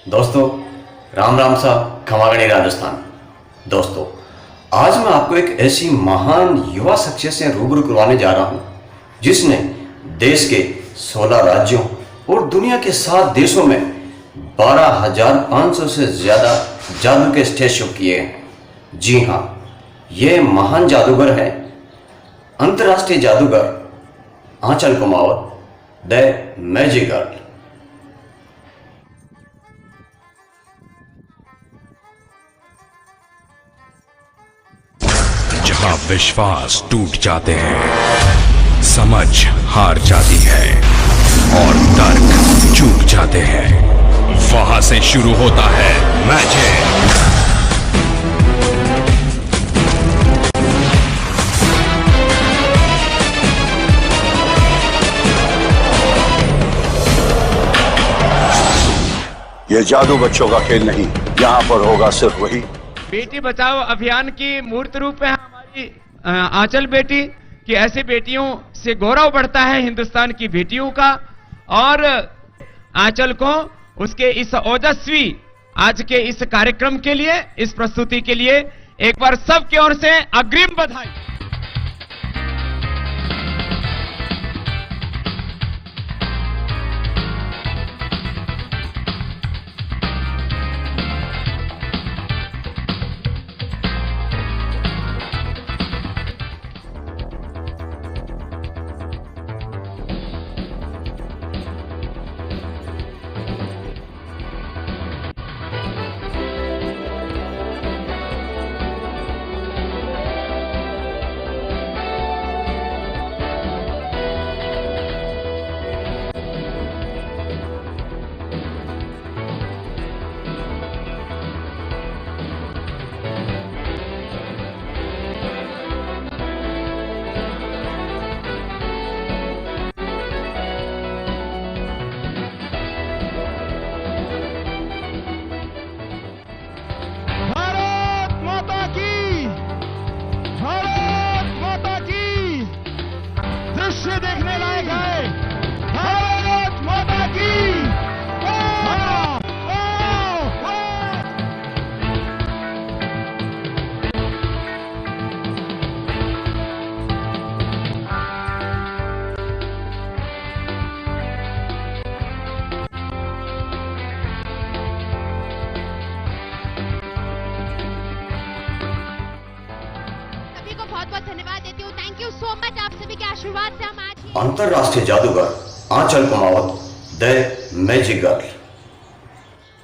दोस्तों, राम राम सा खमागणी राजस्थान। दोस्तों, आज मैं आपको एक ऐसी महान युवा शख्सियत से रूबरू करवाने जा रहा हूं जिसने देश के 16 राज्यों और दुनिया के 7 देशों में 12,500 से ज्यादा जादू के स्टेज शो किए हैं। जी हाँ, ये महान जादूगर है अंतर्राष्ट्रीय जादूगर आंचल कुमावत, द मैजिक गर्ल। जहां विश्वास टूट जाते हैं, समझ हार जाती है और तर्क चूक जाते हैं, वहां से शुरू होता है मैजिक। ये जादू बच्चों का खेल नहीं, यहाँ पर होगा सिर्फ वही। बेटी बचाओ अभियान की मूर्त रूप है हमारी आंचल बेटी कि ऐसी बेटियों से गौरव बढ़ता है हिंदुस्तान की बेटियों का। और आंचल को उसके इस ओजस्वी आज के इस कार्यक्रम के लिए, इस प्रस्तुति के लिए एक बार सबकी ओर से अग्रिम बधाई। दृश्य देखने लायक है। भारत माता की। सभी को बहुत बहुत धन्यवाद देती हूँ। Thank you so much. आप सभी के आशीर्वाद से हम आज अंतर्राष्ट्रीय जादूगर आंचल कुमावत, द मैजिक गर्ल।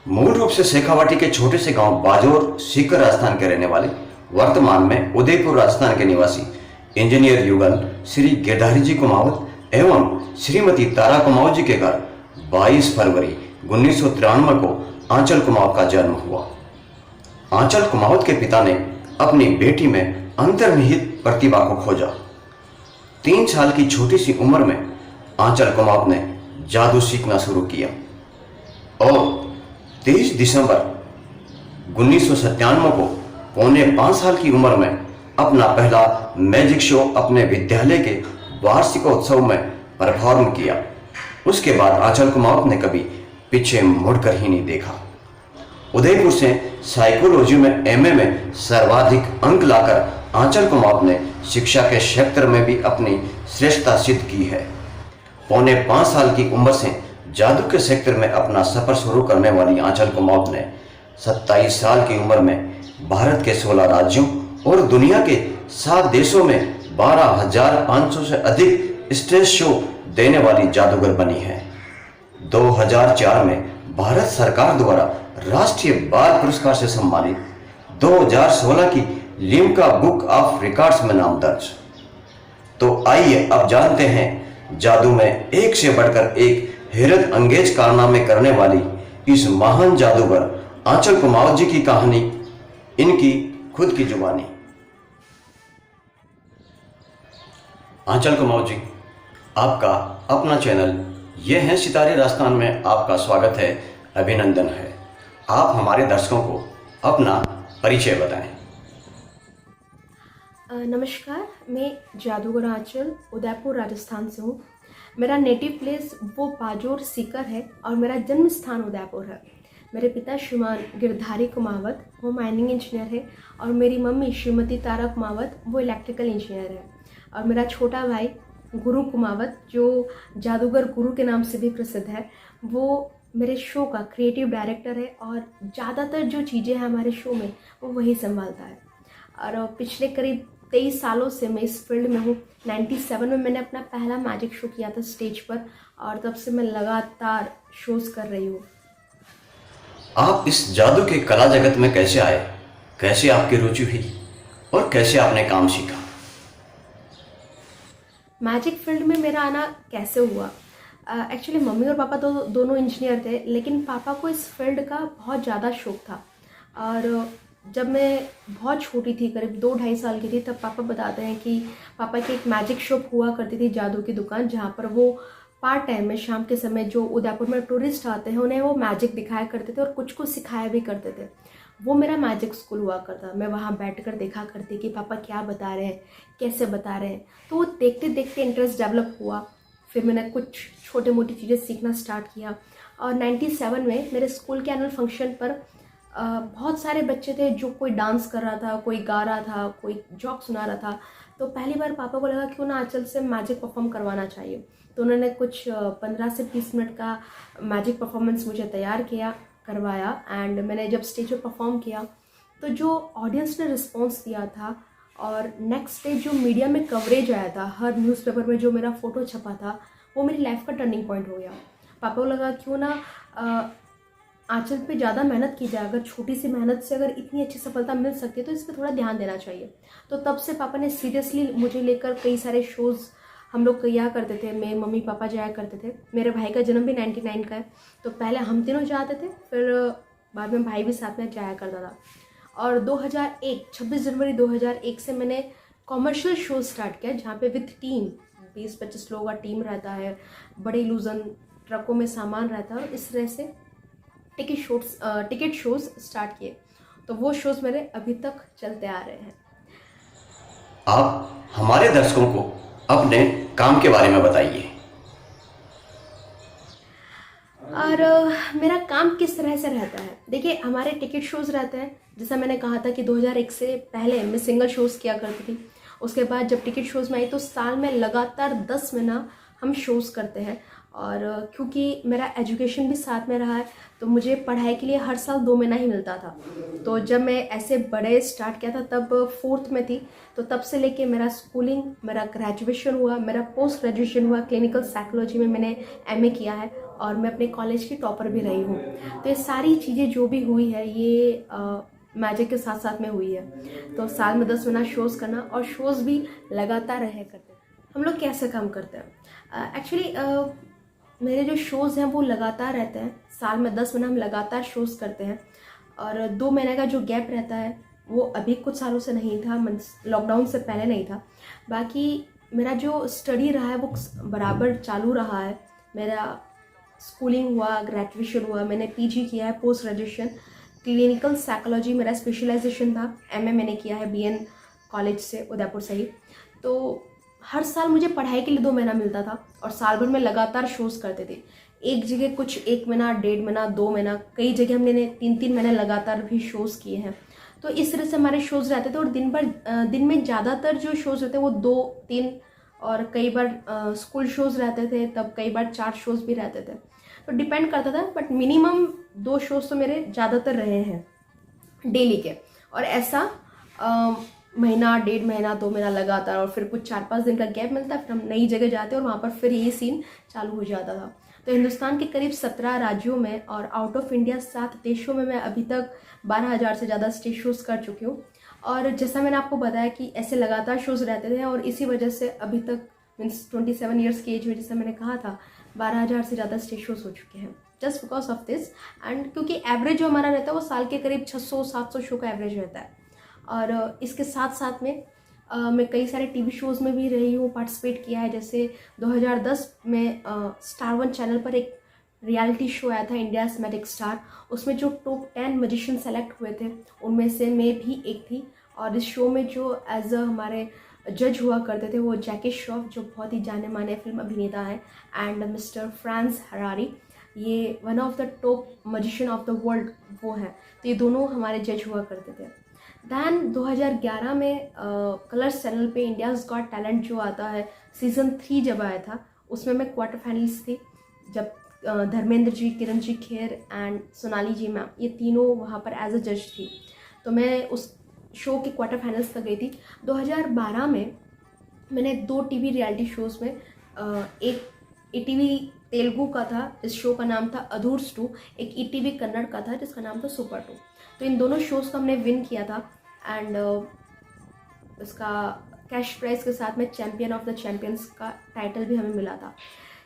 मूल रूप से शेखावाटी के छोटे से गांव बाजोर, सीकर राजस्थान के रहने वाले, वर्तमान में उदयपुर राजस्थान के निवासी इंजीनियर युगल श्री गिरधारी जी कुमावत एवं श्रीमती तारा कुमावत जी के घर 22 फरवरी 1993 को आंचल कुमावत का जन्म हुआ। आंचल कुमावत के पिता ने अपनी बेटी में अंतर्निहित प्रतिभा को खोजा। 3 साल की छोटी सी उम्र में आंचल कुमावत ने जादू सीखना शुरू किया और 23 दिसंबर 1997 को पौने 5 साल की उम्र में अपना पहला मैजिक शो अपने विद्यालय के वार्षिकोत्सव में परफॉर्म किया। उसके बाद आंचल कुमावत ने कभी पीछे मुड़कर ही नहीं देखा। उदयपुर से साइकोलॉजी में एमए में सर्वाधिक अंक लाकर आंचल कुमावत ने शिक्षा के क्षेत्र में भी अपनी श्रेष्ठता सिद्ध की है। पौने 5 साल की उम्र से जादू के क्षेत्र में अपना सफर शुरू करने वाली आंचल कुमावत ने 27 साल की उम्र में भारत के 16 राज्यों और दुनिया के 7 देशों में 12,500 से अधिक स्टेज शो देने वाली जादूगर बनी है। 2004 में भारत सरकार द्वारा राष्ट्रीय बाल पुरस्कार से सम्मानित, 2016 की लिम्का बुक ऑफ रिकॉर्ड्स में नाम दर्ज। तो आइए अब जानते हैं जादू में एक से बढ़कर एक हैरत अंगेज कारनामे करने वाली इस महान जादूगर आंचल कुमावत जी की कहानी, इनकी खुद की जुबानी। आंचल कुमावत जी, आपका अपना चैनल ये है सितारे राजस्थान में आपका स्वागत है, अभिनंदन है। आप हमारे दर्शकों को अपना परिचय बताएं। नमस्कार, मैं जादूगर आंचल उदयपुर राजस्थान से हूँ। मेरा नेटिव प्लेस वो बाजोर सीकर है और मेरा जन्म स्थान उदयपुर है। मेरे पिता श्रीमान गिरधारी कुमावत, वो माइनिंग इंजीनियर है, और मेरी मम्मी श्रीमती तारा कुमावत, वो इलेक्ट्रिकल इंजीनियर है। और मेरा छोटा भाई गुरु कुमावत, जो जादूगर गुरु के नाम से भी प्रसिद्ध है, वो मेरे शो का क्रिएटिव डायरेक्टर है और ज़्यादातर जो चीज़ें हैं हमारे शो में वो वही संभालता है। और पिछले करीब 23 सालों से मैं इस फील्ड में हूँ। 97 में मैंने अपना पहला मैजिक शो किया था स्टेज पर, और तब से मैं लगातार शोज़ कर रही हूँ। आप इस जादू के कला जगत में कैसे आए, कैसे आपकी रुचि हुई और कैसे आपने काम सीखा? मैजिक फील्ड में मेरा आना कैसे हुआ? एक्चुअली मम्मी और पापा तो दोनों इंजीनियर थे, लेकिन पापा को इस फील्ड का बहुत ज़्यादा शौक था। और जब मैं बहुत छोटी थी, करीब 2-2.5 साल की थी, तब पापा बताते हैं कि पापा की एक मैजिक शॉप हुआ करती थी, जादू की दुकान, जहाँ पर वो पार्ट टाइम में शाम के समय जो उदयपुर में टूरिस्ट आते हैं उन्हें वो मैजिक दिखाया करते थे और कुछ कुछ सिखाया भी करते थे। वो मेरा मैजिक स्कूल हुआ करता। मैं वहाँ बैठकर देखा करती कि पापा क्या बता रहे हैं, कैसे बता रहे हैं। तो वो देखते देखते इंटरेस्ट डेवलप हुआ। फिर मैंने कुछ छोटे मोटी चीज़ें सीखना स्टार्ट किया। और 97 में मेरे स्कूल के एनुअल फंक्शन पर बहुत सारे बच्चे थे, जो कोई डांस कर रहा था, कोई गा रहा था, कोई जोक सुना रहा था। तो पहली बार पापा को लगा क्यों ना आंचल से मैजिक परफॉर्म करवाना चाहिए। तो उन्होंने कुछ 15 से 20 मिनट का मैजिक परफॉर्मेंस मुझे तैयार करवाया। एंड मैंने जब स्टेज पर परफॉर्म किया तो जो ऑडियंस ने रिस्पॉन्स दिया था, और नेक्स्ट डे जो मीडिया में कवरेज आया था, हर न्यूज़पेपर में जो मेरा फ़ोटो छपा था, वो मेरी लाइफ का टर्निंग पॉइंट हो गया। पापा को लगा क्यों ना आंचल पे ज़्यादा मेहनत की जाए। अगर छोटी सी मेहनत से अगर इतनी अच्छी सफलता मिल सकती है तो इस पर थोड़ा ध्यान देना चाहिए। तो तब से पापा ने सीरियसली मुझे लेकर कई सारे शोज़ हम लोग किया करते थे। मैं, मम्मी, पापा जाया करते थे। मेरे भाई का जन्म भी 99 का है, तो पहले हम तीनों जाते थे, फिर बाद में भाई भी साथ में जाया करता था। और 2001 26 जनवरी 2001 से मैंने कॉमर्शियल शो स्टार्ट किया, जहाँ पे विथ टीम 20-25 लोगों का टीम रहता है, बड़े इल्यूजन ट्रकों में सामान रहता है, और इस तरह से टिकट शोज़ स्टार्ट किए। तो वो शोज़ मेरे अभी तक चलते आ रहे हैं। आप हमारे दर्शकों को अपने काम के बारे में बताइए। और मेरा काम किस तरह से रहता है? देखिए, हमारे टिकट शोज़ रहते हैं। जैसा मैंने कहा था कि 2001 से पहले मैं सिंगल शोज़ किया करती थी। उसके बाद जब टिकट शोज़ में आई तो साल में लगातार 10 महीना हम शोज़ करते हैं। और क्योंकि मेरा एजुकेशन भी साथ में रहा है, तो मुझे पढ़ाई के लिए हर साल 2 महीना ही मिलता था। तो जब मैं ऐसे बड़े स्टार्ट किया था तब 4th में थी। तो तब से लेके मेरा स्कूलिंग, मेरा ग्रेजुएशन हुआ, मेरा पोस्ट ग्रेजुएशन हुआ, क्लिनिकल साइकोलॉजी में मैंने MA किया है, और मैं अपने कॉलेज की टॉपर भी रही हूँ। तो ये सारी चीज़ें जो भी हुई है ये मैजिक के साथ साथ में हुई है। तो साल में 10 महीना शोज़ करना, और शोज़ भी लगातार रहे करते। हम लोग कैसे काम करते हैं? एक्चुअली मेरे जो शोज़ हैं वो लगातार रहते हैं। साल में 10 महीना हम लगातार शोज़ करते हैं, और 2 महीने का जो गैप रहता है वो अभी कुछ सालों से नहीं था, लॉकडाउन से पहले नहीं था। बाकी मेरा जो स्टडी रहा है वो बराबर चालू रहा है। मेरा स्कूलिंग हुआ, ग्रेजुएशन हुआ, मैंने PG किया है, पोस्ट ग्रेजुएशन क्लिनिकल साइकोलॉजी मेरा स्पेशलाइजेशन था। MA मैंने किया है BN कॉलेज से, उदयपुर से ही। तो हर साल मुझे पढ़ाई के लिए 2 महीना मिलता था, और साल भर में लगातार शोज़ करते थे। एक जगह कुछ 1 महीना, 1.5 महीना, 2 महीना, कई जगह हमने 3-3 महीने लगातार भी शोज़ किए हैं। तो इस तरह से हमारे शोज़ रहते थे। और दिन में ज़्यादातर जो शोज़ रहते हैं वो 2-3, और कई बार स्कूल शोज़ रहते थे, तब कई बार 4 शोज़ भी रहते थे। तो डिपेंड करता था, बट मिनिमम 2 शोज़ तो मेरे ज़्यादातर रहे हैं डेली के। और ऐसा महीना, 1.5 महीना, 2 महीना लगातार, और फिर कुछ 4-5 दिन का गैप मिलता है, फिर हम नई जगह जाते हैं और वहाँ पर फिर यही सीन चालू हो जाता था। तो हिंदुस्तान के करीब 17 राज्यों में और आउट ऑफ इंडिया 7 देशों में मैं अभी तक 12,000 से ज़्यादा स्टेज शोज़ कर चुकी हूँ। और जैसा मैंने आपको बताया कि ऐसे लगातार शोज़ रहते थे, और इसी वजह से अभी तक मीन्स 27 ईयर्स की एज में, जैसा मैंने कहा था, 12,000 से ज़्यादा स्टेज शोज़ हो चुके हैं, just because of this. And क्योंकि एवरेज जो हमारा रहता है वो साल के करीब 600-700 शो का एवरेज रहता है। और इसके साथ साथ में मैं कई सारे TV शोज़ में भी रही हूँ, पार्टिसिपेट किया है। जैसे 2010 में स्टार 1 चैनल पर एक रियलिटी शो आया था, इंडियाज़ मैजिक स्टार। उसमें जो टॉप 10 मैजिशियन सेलेक्ट हुए थे उनमें से मैं भी एक थी। और इस शो में जो एज हमारे जज हुआ करते थे वो जैकी श्रॉफ, जो बहुत ही जाने माने फिल्म अभिनेता हैं, एंड मिस्टर फ्रांस हरारी, ये one of the top magician of the world वो हैं, तो ये दोनों हमारे जज हुआ करते थे। दैन 2011 में कलर्स चैनल पे इंडियाज़ गॉट टैलेंट जो आता है सीज़न 3 जब आया था, उसमें मैं क्वार्टर फाइनलिस्ट थी, जब धर्मेंद्र जी, किरण जी खेर एंड सोनाली जी मैम ये तीनों वहाँ पर एज अ जज थी। तो मैं उस शो के क्वार्टर फाइनल्स तक गई थी। 2012 में मैंने 2 टीवी रियलिटी शोज़ में एक ETV तेलुगु का था, इस शो का नाम था अधूर्स 2, एक ETV कन्नड़ का था जिसका नाम था सुपर 2। तो इन दोनों शोज़ को हमने विन किया था एंड इसका कैश प्राइज़ के साथ में चैम्पियन ऑफ द चैम्पियंस का टाइटल भी हमें मिला था।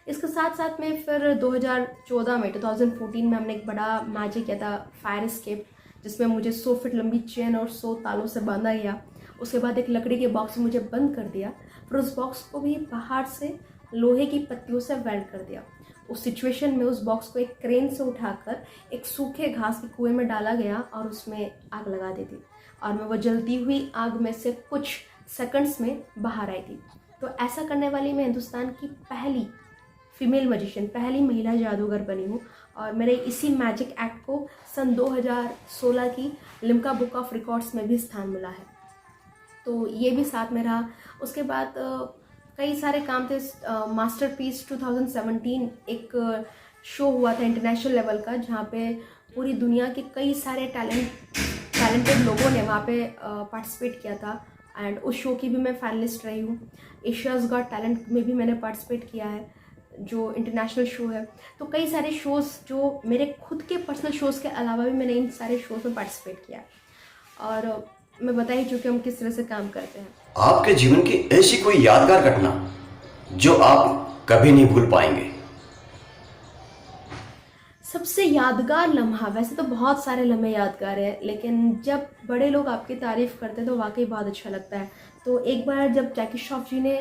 इसके साथ साथ में फिर 2014 में 2014 में हमने एक बड़ा मैजिक किया था फायर एस्केप, जिसमें मुझे 100 फीट लंबी चेन और 100 तालों से बांधा गया। उसके बाद एक लकड़ी के बॉक्स में मुझे बंद कर दिया, फिर उस बॉक्स को भी बाहर से लोहे की पत्तियों से वेल्ड कर दिया। उस सिचुएशन में उस बॉक्स को एक क्रेन से उठाकर एक सूखे घास के कुएं में डाला गया और उसमें आग लगा दी थी और मैं वो जलती हुई आग में से कुछ सेकंड्स में बाहर आई थी। तो ऐसा करने वाली मैं हिंदुस्तान की पहली फीमेल मजिशियन, पहली महिला जादूगर बनी हूँ और मेरे इसी मैजिक एक्ट को सन 2016 की लिम्का बुक ऑफ रिकॉर्ड्स में भी स्थान मिला है। तो ये भी साथ में रहा। उसके बाद कई सारे काम थे। मास्टरपीस 2017 एक शो हुआ था इंटरनेशनल लेवल का, जहाँ पे पूरी दुनिया के कई सारे टैलेंटेड लोगों ने वहाँ पे पार्टिसिपेट किया था एंड उस शो की भी मैं फाइनलिस्ट रही हूँ। एशियाज़ गॉट टैलेंट में भी मैंने पार्टिसिपेट किया है, जो इंटरनेशनल शो है। तो कई सारे शोज़ जो मेरे खुद के पर्सनल शोज़ के अलावा भी मैंने इन सारे शोज़ में पार्टिसिपेट किया और मैं बता ही चुकी हूँ किस तरह से काम करते हैं। आपके जीवन की ऐसी कोई यादगार घटना जो आप कभी नहीं भूल पाएंगे? सबसे यादगार लम्हा, वैसे तो बहुत सारे लम्हे यादगार हैं, लेकिन जब बड़े लोग आपकी तारीफ़ करते हैं तो वाकई बहुत अच्छा लगता है। तो एक बार जब जैकी श्रॉफ जी ने,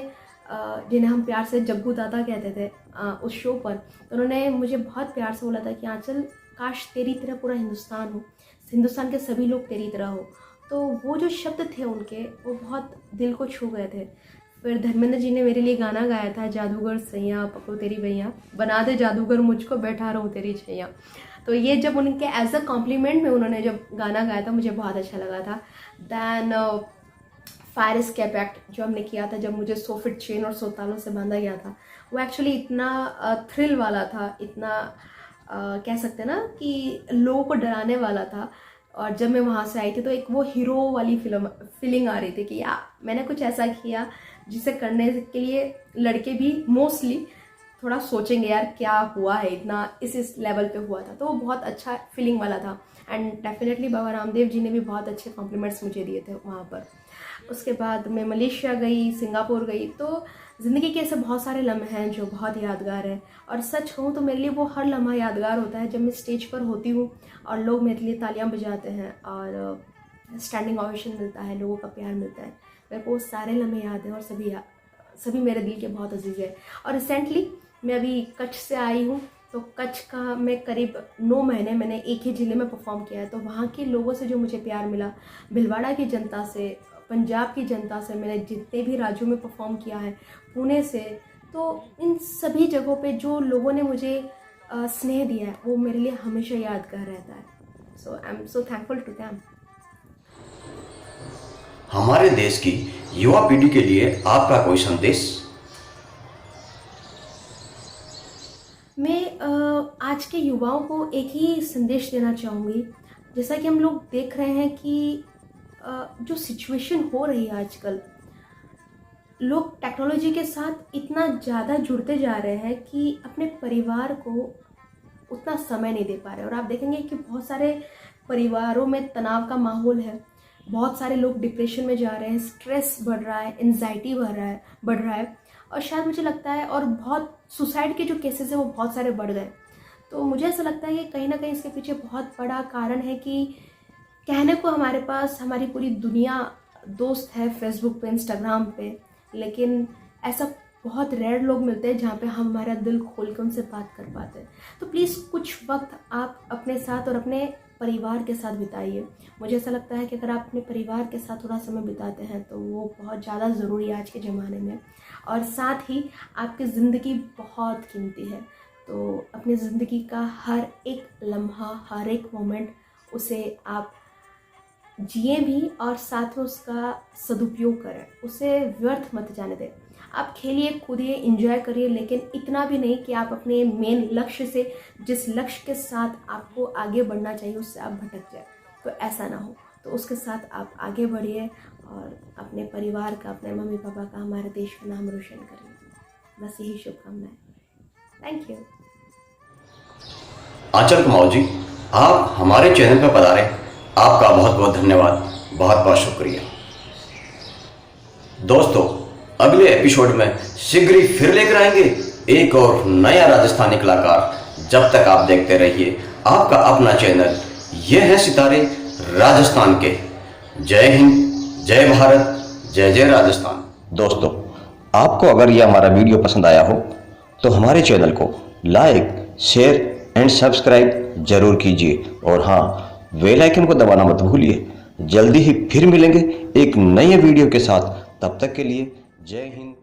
जिन्हें हम प्यार से जग्गू दादा कहते थे, उस शो पर, तो उन्होंने मुझे बहुत प्यार से बोला था कि आंचल काश तेरी तरह पूरा हिंदुस्तान हो, हिंदुस्तान के सभी लोग तेरी तरह हो। तो वो जो शब्द थे उनके, वो बहुत दिल को छू गए थे। फिर धर्मेंद्र जी ने मेरे लिए गाना गाया था, जादूगर सैया पकड़ो तेरी भैया, बना दे जादूगर मुझको बैठा रहूँ तेरी छैया। तो ये जब उनके एज अ कॉम्प्लीमेंट में उन्होंने जब गाना गाया था, मुझे बहुत अच्छा लगा था। दैन फायर एस्केप एक्ट जो हमने किया था, जब मुझे 100 फीट चेन और 100 तालों से बांधा गया था, वो एक्चुअली इतना थ्रिल वाला था, इतना कह सकते हैं ना कि लोगों को डराने वाला था। और जब मैं वहाँ से आई थी तो एक वो हीरो वाली फीलिंग आ रही थी कि यार मैंने कुछ ऐसा किया जिसे करने के लिए लड़के भी मोस्टली थोड़ा सोचेंगे, यार क्या हुआ है, इतना इस लेवल पे हुआ था। तो वो बहुत अच्छा फीलिंग वाला था एंड डेफिनेटली बाबा रामदेव जी ने भी बहुत अच्छे कॉम्प्लीमेंट्स मुझे दिए थे वहाँ पर। उसके बाद मैं मलेशिया गई, सिंगापुर गई। तो ज़िंदगी के ऐसे बहुत सारे लम्हे हैं जो बहुत यादगार हैं और सच कहूँ तो मेरे लिए वो हर लम्हा यादगार होता है जब मैं स्टेज पर होती हूँ और लोग मेरे लिए तालियां बजाते हैं और स्टैंडिंग ओवेशन मिलता है, लोगों का प्यार मिलता है। मेरे को वो सारे लम्हे याद हैं और सभी मेरे दिल के बहुत अजीज़ है। और रिसेंटली मैं अभी कच्छ से आई हूँ, तो कच्छ का मैं करीब 9 महीने मैंने एक ही ज़िले में परफॉर्म किया है। तो वहाँ के लोगों से जो मुझे प्यार मिला, भिलवाड़ा की जनता से, पंजाब की जनता से, मैंने जितने भी राज्यों में परफॉर्म किया है, पुणे से, तो इन सभी जगहों पे जो लोगों ने मुझे स्नेह दिया है वो मेरे लिए हमेशा यादगार रहता है। So I am so thankful to them. हमारे देश की युवा पीढ़ी के लिए आपका कोई संदेश? मैं आज के युवाओं को एक ही संदेश देना चाहूँगी। जैसा कि हम लोग देख रहे हैं कि जो सिचुएशन हो रही है आजकल, लोग टेक्नोलॉजी के साथ इतना ज़्यादा जुड़ते जा रहे हैं कि अपने परिवार को उतना समय नहीं दे पा रहे। और आप देखेंगे कि बहुत सारे परिवारों में तनाव का माहौल है, बहुत सारे लोग डिप्रेशन में जा रहे हैं, स्ट्रेस बढ़ रहा है, एंजाइटी बढ़ रहा है और शायद मुझे लगता है, और बहुत सुसाइड के जो केसेस हैं वो बहुत सारे बढ़ गए। तो मुझे ऐसा लगता है कि कहीं ना कहीं इसके पीछे बहुत बड़ा कारण है कि कहने को हमारे पास हमारी पूरी दुनिया दोस्त है फेसबुक पे, इंस्टाग्राम पे, लेकिन ऐसा बहुत रेयर लोग मिलते हैं जहाँ पे हम हमारा दिल खोल के उनसे बात कर पाते हैं। तो प्लीज़ कुछ वक्त आप अपने साथ और अपने परिवार के साथ बिताइए। मुझे ऐसा लगता है कि अगर आप अपने परिवार के साथ थोड़ा समय बिताते हैं तो वो बहुत ज़्यादा ज़रूरी है आज के ज़माने में, और साथ ही आपकी ज़िंदगी बहुत कीमती है। तो अपनी ज़िंदगी का हर एक लम्हा, हर एक मोमेंट उसे आप जिए भी और साथ में उसका सदुपयोग करें, उसे व्यर्थ मत जाने दें। आप खेलिए, कूदिए, एंजॉय करिए, लेकिन इतना भी नहीं कि आप अपने मेन लक्ष्य से, जिस लक्ष्य के साथ आपको आगे बढ़ना चाहिए, उससे आप भटक जाए। तो ऐसा ना हो, तो उसके साथ आप आगे बढ़िए और अपने परिवार का, अपने मम्मी पापा का, हमारे देश का नाम रोशन करिए। बस यही शुभकामनाएं। Thank you. आंचल कुमार जी, आप हमारे चैनल पर पधारे, आपका बहुत बहुत धन्यवाद, बहुत बहुत शुक्रिया। दोस्तों, अगले एपिसोड में शीघ्र ही फिर लेकर आएंगे एक और नया राजस्थानी कलाकार। जब तक आप देखते रहिए आपका अपना चैनल, ये है सितारे राजस्थान के। जय हिंद, जय भारत, जय जय राजस्थान। दोस्तों, आपको अगर यह हमारा वीडियो पसंद आया हो तो हमारे चैनल को लाइक, शेयर एंड सब्सक्राइब जरूर कीजिए। और हाँ, बेल आइकन को दबाना मत भूलिए। जल्दी ही फिर मिलेंगे एक नए वीडियो के साथ। तब तक के लिए जय हिंद।